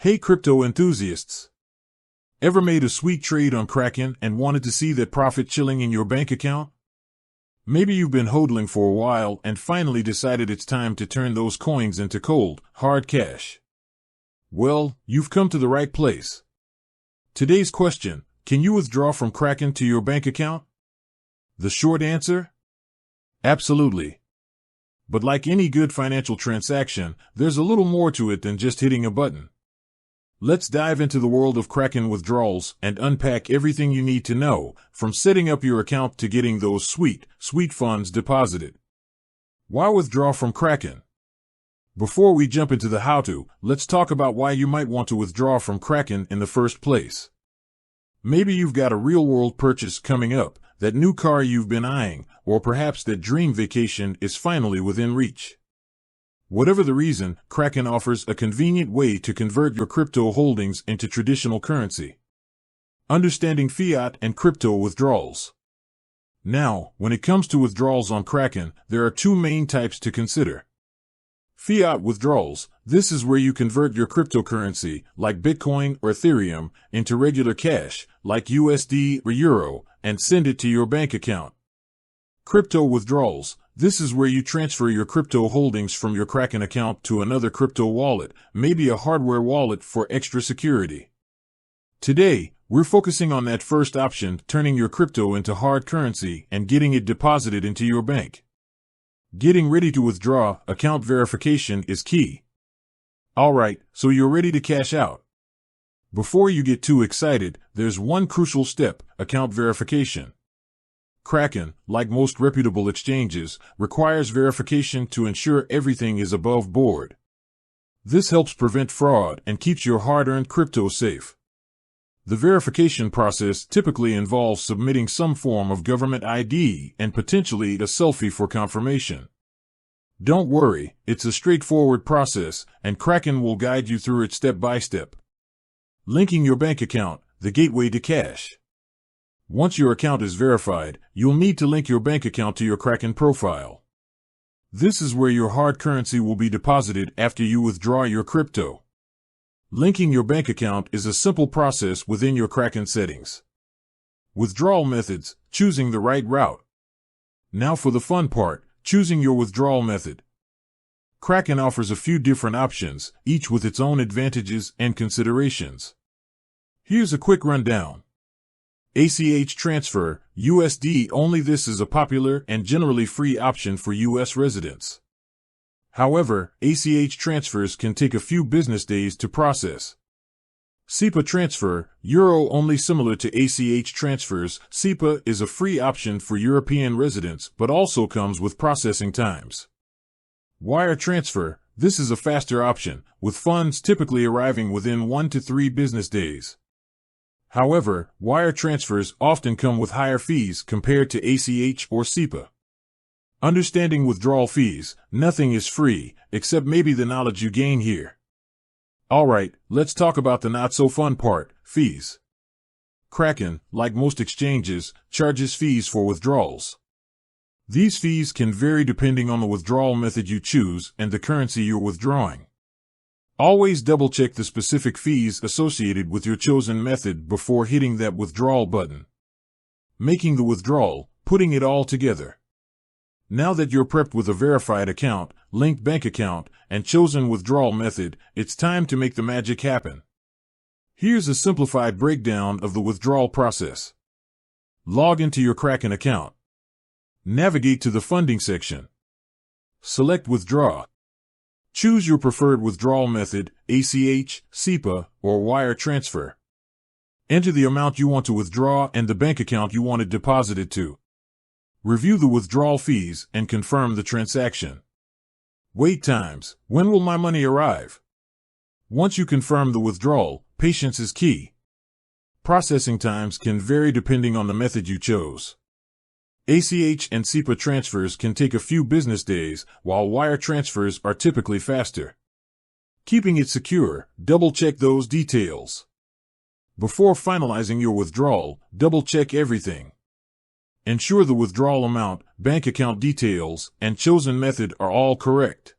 Hey crypto enthusiasts! Ever made a sweet trade on Kraken and wanted to see that profit chilling in your bank account? Maybe you've been hodling for a while and finally decided it's time to turn those coins into cold, hard cash. Well, you've come to the right place. Today's question: can you withdraw from Kraken to your bank account? The short answer? Absolutely. But like any good financial transaction, there's a little more to it than just hitting a button. Let's dive into the world of Kraken withdrawals and unpack everything you need to know, from setting up your account to getting those sweet funds deposited. Why withdraw from Kraken? Before we jump into the how-to, let's talk about why you might want to withdraw from Kraken in the first place. Maybe you've got a real-world purchase coming up, that new car you've been eyeing, or perhaps that dream vacation is finally within reach. Whatever the reason, Kraken offers a convenient way to convert your crypto holdings into traditional currency. Understanding fiat and crypto withdrawals. Now, when it comes to withdrawals on Kraken, there are two main types to consider. Fiat withdrawals. This is where you convert your cryptocurrency, like Bitcoin or Ethereum, into regular cash, like USD or Euro, and send it to your bank account. Crypto withdrawals. This is where you transfer your crypto holdings from your Kraken account to another crypto wallet, maybe a hardware wallet for extra security. Today, we're focusing on that first option, turning your crypto into hard currency and getting it deposited into your bank. Getting ready to withdraw, account verification is key. Alright, so you're ready to cash out. Before you get too excited, there's one crucial step: account verification. Kraken, like most reputable exchanges, requires verification to ensure everything is above board. This helps prevent fraud and keeps your hard-earned crypto safe. The verification process typically involves submitting some form of government ID and potentially a selfie for confirmation. Don't worry, it's a straightforward process, and Kraken will guide you through it step by step. Linking your bank account, the gateway to cash. Once your account is verified, you'll need to link your bank account to your Kraken profile. This is where your hard currency will be deposited after you withdraw your crypto. Linking your bank account is a simple process within your Kraken settings. Withdrawal methods: choosing the right route. Now for the fun part, choosing your withdrawal method. Kraken offers a few different options, each with its own advantages and considerations. Here's a quick rundown. ACH transfer, USD only. This is a popular and generally free option for US residents. However, ACH transfers can take a few business days to process. SEPA transfer, Euro only. Similar to ACH transfers, SEPA is a free option for European residents but also comes with processing times. Wire transfer, this is a faster option, with funds typically arriving within 1 to 3 business days. However, wire transfers often come with higher fees compared to ACH or SEPA. Understanding withdrawal fees: nothing is free, except maybe the knowledge you gain here. Alright, let's talk about the not-so-fun part: fees. Kraken, like most exchanges, charges fees for withdrawals. These fees can vary depending on the withdrawal method you choose and the currency you're withdrawing. Always double-check the specific fees associated with your chosen method before hitting that withdrawal button. Making the withdrawal, putting it all together. Now that you're prepped with a verified account, linked bank account, and chosen withdrawal method, it's time to make the magic happen. Here's a simplified breakdown of the withdrawal process. Log into your Kraken account. Navigate to the funding section. Select Withdraw. Choose your preferred withdrawal method: ACH, SEPA, or wire transfer. Enter the amount you want to withdraw and the bank account you want it deposited to. Review the withdrawal fees and confirm the transaction. Wait times: when will my money arrive? Once you confirm the withdrawal, patience is key. Processing times can vary depending on the method you chose. ACH and SEPA transfers can take a few business days, while wire transfers are typically faster. Keeping it secure, double-check those details. Before finalizing your withdrawal, double-check everything. Ensure the withdrawal amount, bank account details, and chosen method are all correct.